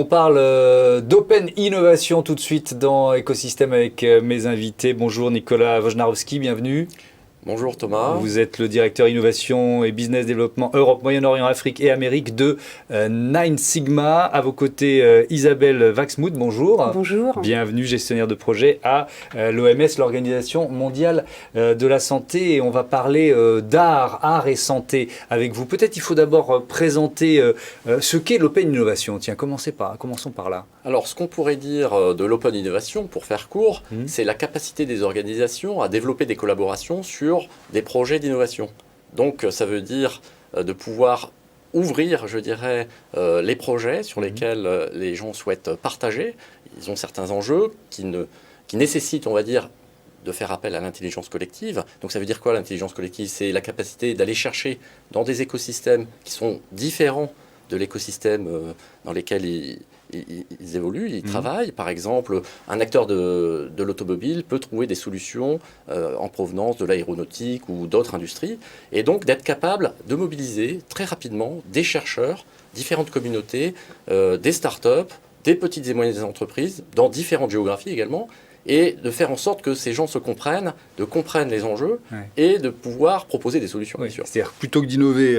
On parle d'open innovation tout de suite dans Écosystème avec mes invités. Bonjour Nicolas Wojnarowski, bienvenue. Bonjour Thomas. Vous êtes le directeur innovation et business développement Europe, Moyen-Orient, Afrique et Amérique de Nine Sigma. À vos côtés, Isabelle Waxmuth, bonjour. Bonjour. Bienvenue, gestionnaire de projet à l'OMS, l'Organisation mondiale de la santé. Et on va parler art et santé avec vous. Peut-être il faut d'abord présenter ce qu'est l'open innovation. Tiens, commençons par là. Alors, ce qu'on pourrait dire de l'open innovation, pour faire court, c'est la capacité des organisations à développer des collaborations sur des projets d'innovation. Donc, ça veut dire de pouvoir ouvrir, je dirais, les projets sur lesquels les gens souhaitent partager. Ils ont certains enjeux qui nécessitent, on va dire, de faire appel à l'intelligence collective. Donc, ça veut dire quoi l'intelligence collective? C'est la capacité d'aller chercher dans des écosystèmes qui sont différents de l'écosystème dans lesquels ils évoluent, ils travaillent. Par exemple, un acteur de l'automobile peut trouver des solutions en provenance de l'aéronautique ou d'autres industries, et donc d'être capable de mobiliser très rapidement des chercheurs, différentes communautés, des startups, des petites et moyennes entreprises, dans différentes géographies également, et de faire en sorte que ces gens se comprennent, de comprendre les enjeux et de pouvoir proposer des solutions. Oui, c'est-à-dire plutôt que d'innover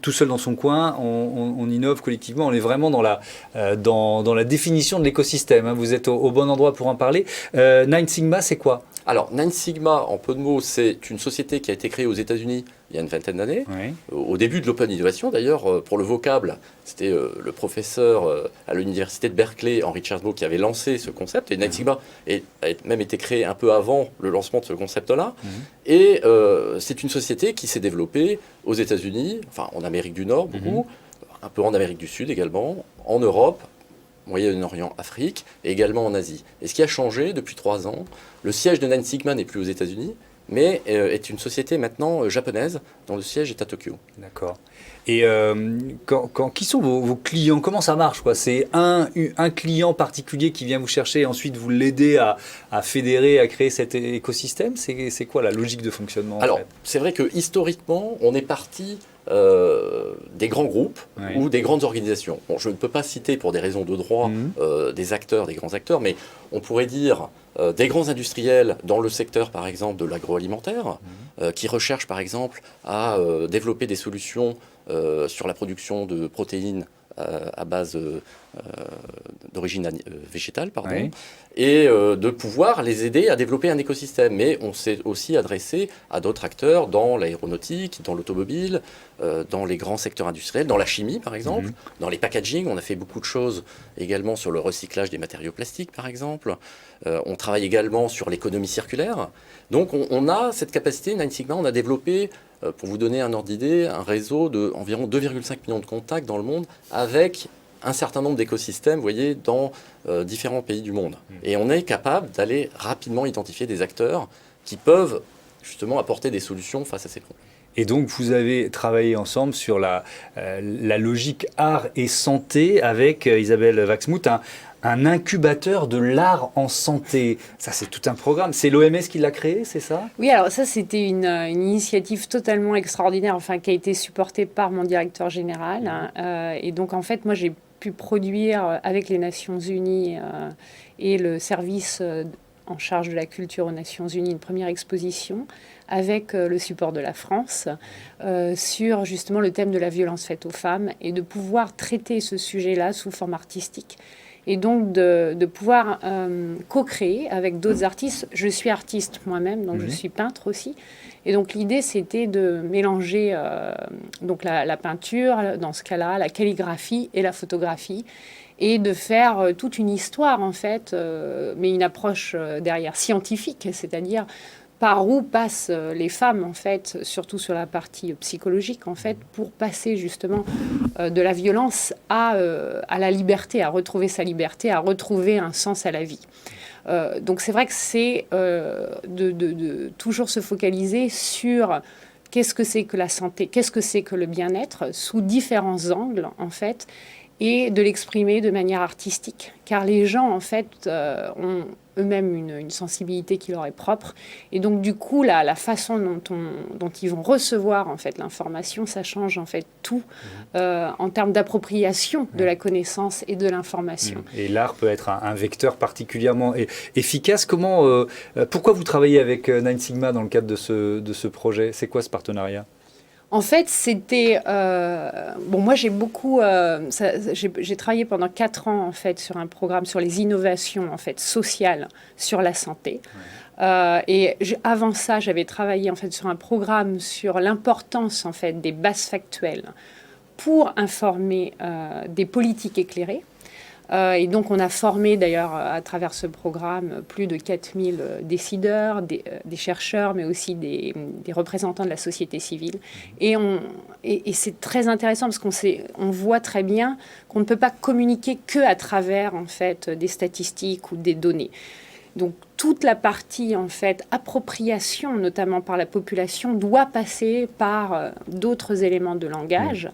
tout seul dans son coin, on innove collectivement. On est vraiment dans la définition de l'écosystème. Hein. Vous êtes au bon endroit pour en parler. Nine Sigma, c'est quoi? Alors, Nine Sigma, en peu de mots, c'est une société qui a été créée aux États-Unis il y a une vingtaine d'années. Oui. Au début de l'open innovation, d'ailleurs, pour le vocable, c'était le professeur à l'université de Berkeley, Henry Chesbrough, qui avait lancé ce concept. Et Nine Sigma a même été créé un peu avant le lancement de ce concept-là. Et c'est une société qui s'est développée aux États-Unis, enfin en Amérique du Nord beaucoup, un peu en Amérique du Sud également, en Europe, Moyen-Orient, Afrique, et également en Asie. Et ce qui a changé depuis 3 ans, le siège de Nine Sigma n'est plus aux États-Unis, mais est une société maintenant japonaise, dont le siège est à Tokyo. D'accord. Et qui sont vos clients? Comment ça marche, quoi? C'est un client particulier qui vient vous chercher et ensuite vous l'aidez à fédérer, à créer cet écosystème? C'est quoi la logique de fonctionnement? Alors, c'est vrai que historiquement, on est parti des grands groupes ou des grandes organisations. Bon, je ne peux pas citer pour des raisons de droit des acteurs, des grands acteurs, mais on pourrait dire des grands industriels dans le secteur, par exemple, de l'agroalimentaire, qui recherchent, par exemple, à développer des solutions sur la production de protéines à base d'origine végétale, et de pouvoir les aider à développer un écosystème. Mais on s'est aussi adressé à d'autres acteurs dans l'aéronautique, dans l'automobile, dans les grands secteurs industriels, dans la chimie par exemple, dans les packaging. On a fait beaucoup de choses également sur le recyclage des matériaux plastiques par exemple. On travaille également sur l'économie circulaire. Donc on a cette capacité, Nine Sigma, on a développé, pour vous donner un ordre d'idée, un réseau d'environ 2,5 millions de contacts dans le monde avec un certain nombre d'écosystèmes, vous voyez, dans différents pays du monde. Et on est capable d'aller rapidement identifier des acteurs qui peuvent justement apporter des solutions face à ces problèmes. Et donc, vous avez travaillé ensemble sur la logique art et santé avec Isabelle Waxmuth, un incubateur de l'art en santé. Ça, c'est tout un programme. C'est l'OMS qui l'a créé, c'est ça? Oui, alors ça, c'était une initiative totalement extraordinaire, enfin, qui a été supportée par mon directeur général. Et donc, en fait, moi, j'ai pu produire avec les Nations Unies et le service en charge de la culture aux Nations Unies une première exposition avec le support de la France sur justement le thème de la violence faite aux femmes et de pouvoir traiter ce sujet-là sous forme artistique. Et donc de pouvoir co-créer avec d'autres artistes. Je suis artiste moi-même, donc je suis peintre aussi. Et donc l'idée, c'était de mélanger donc la peinture, dans ce cas-là, la calligraphie et la photographie, et de faire toute une histoire, en fait, mais une approche derrière scientifique, c'est-à-dire par où passent les femmes, en fait, surtout sur la partie psychologique, en fait, pour passer justement de la violence à la liberté, à retrouver sa liberté, à retrouver un sens à la vie. Donc c'est vrai que c'est de toujours se focaliser sur qu'est-ce que c'est que la santé, qu'est-ce que c'est que le bien-être, sous différents angles, en fait, et de l'exprimer de manière artistique. Car les gens, en fait, ont eux-mêmes une sensibilité qui leur est propre. Et donc, du coup, la façon dont ils vont recevoir, en fait, l'information, ça change, en fait, tout en termes d'appropriation de la connaissance et de l'information. Et l'art peut être un vecteur particulièrement efficace. Pourquoi vous travaillez avec Nine Sigma dans le cadre de ce projet? C'est quoi ce partenariat? En fait, c'était... moi, j'ai travaillé pendant 4 ans, en fait, sur un programme sur les innovations, en fait, sociales sur la santé. Ouais. Avant ça, j'avais travaillé, en fait, sur un programme sur l'importance, en fait, des bases factuelles pour informer des politiques éclairées. Et donc, on a formé d'ailleurs à travers ce programme plus de 4000 décideurs, des chercheurs, mais aussi des représentants de la société civile. Et c'est très intéressant parce qu'on voit très bien qu'on ne peut pas communiquer qu'à travers en fait, des statistiques ou des données. Donc, toute la partie, en fait, appropriation, notamment par la population, doit passer par d'autres éléments de langage.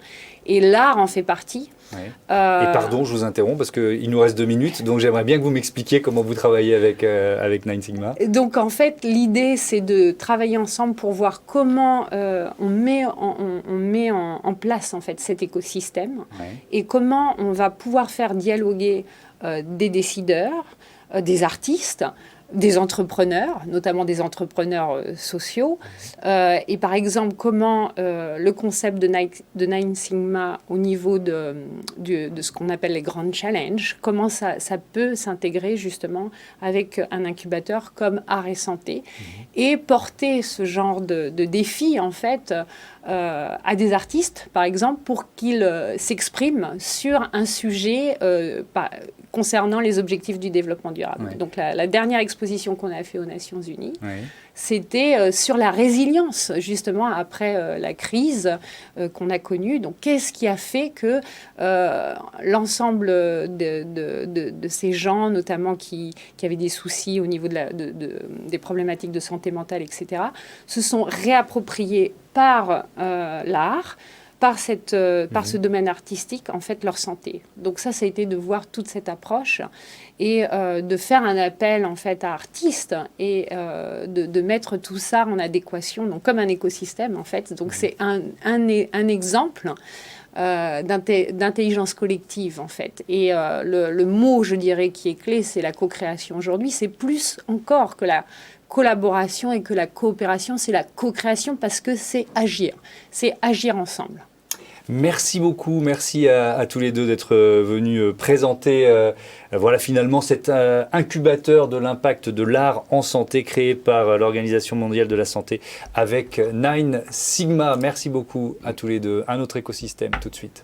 Et l'art en fait partie. Ouais. Et pardon, je vous interromps parce qu'il nous reste 2 minutes, donc j'aimerais bien que vous m'expliquiez comment vous travaillez avec Nine Sigma. Donc en fait, l'idée, c'est de travailler ensemble pour voir comment on met en place en fait, cet écosystème et comment on va pouvoir faire dialoguer des décideurs, des artistes, des entrepreneurs, notamment des entrepreneurs sociaux. Et par exemple, comment le concept de Nine Sigma au niveau de ce qu'on appelle les grands challenges, comment ça peut s'intégrer justement avec un incubateur comme Art et Santé et porter ce genre de défi en fait à des artistes, par exemple, pour qu'ils s'expriment sur un sujet concernant les objectifs du développement durable. Ouais. Donc la dernière exposition qu'on a fait aux Nations Unies, c'était sur la résilience, justement, après la crise qu'on a connue. Donc qu'est-ce qui a fait que l'ensemble de ces gens, notamment qui avaient des soucis au niveau des problématiques de santé mentale, etc., se sont réappropriés par l'art, par ce domaine artistique, en fait, leur santé. Donc ça a été de voir toute cette approche et de faire un appel, en fait, à artistes et de mettre tout ça en adéquation, donc comme un écosystème, en fait. Donc c'est un exemple d'intelligence collective, en fait. Et le mot, je dirais, qui est clé, c'est la co-création. Aujourd'hui, c'est plus encore que la collaboration et que la coopération, c'est la co-création parce que c'est agir ensemble. Merci beaucoup, merci à tous les deux d'être venus présenter voilà finalement cet incubateur de l'impact de l'art en santé créé par l'Organisation mondiale de la santé avec Nine Sigma. Merci beaucoup à tous les deux. Un autre écosystème tout de suite.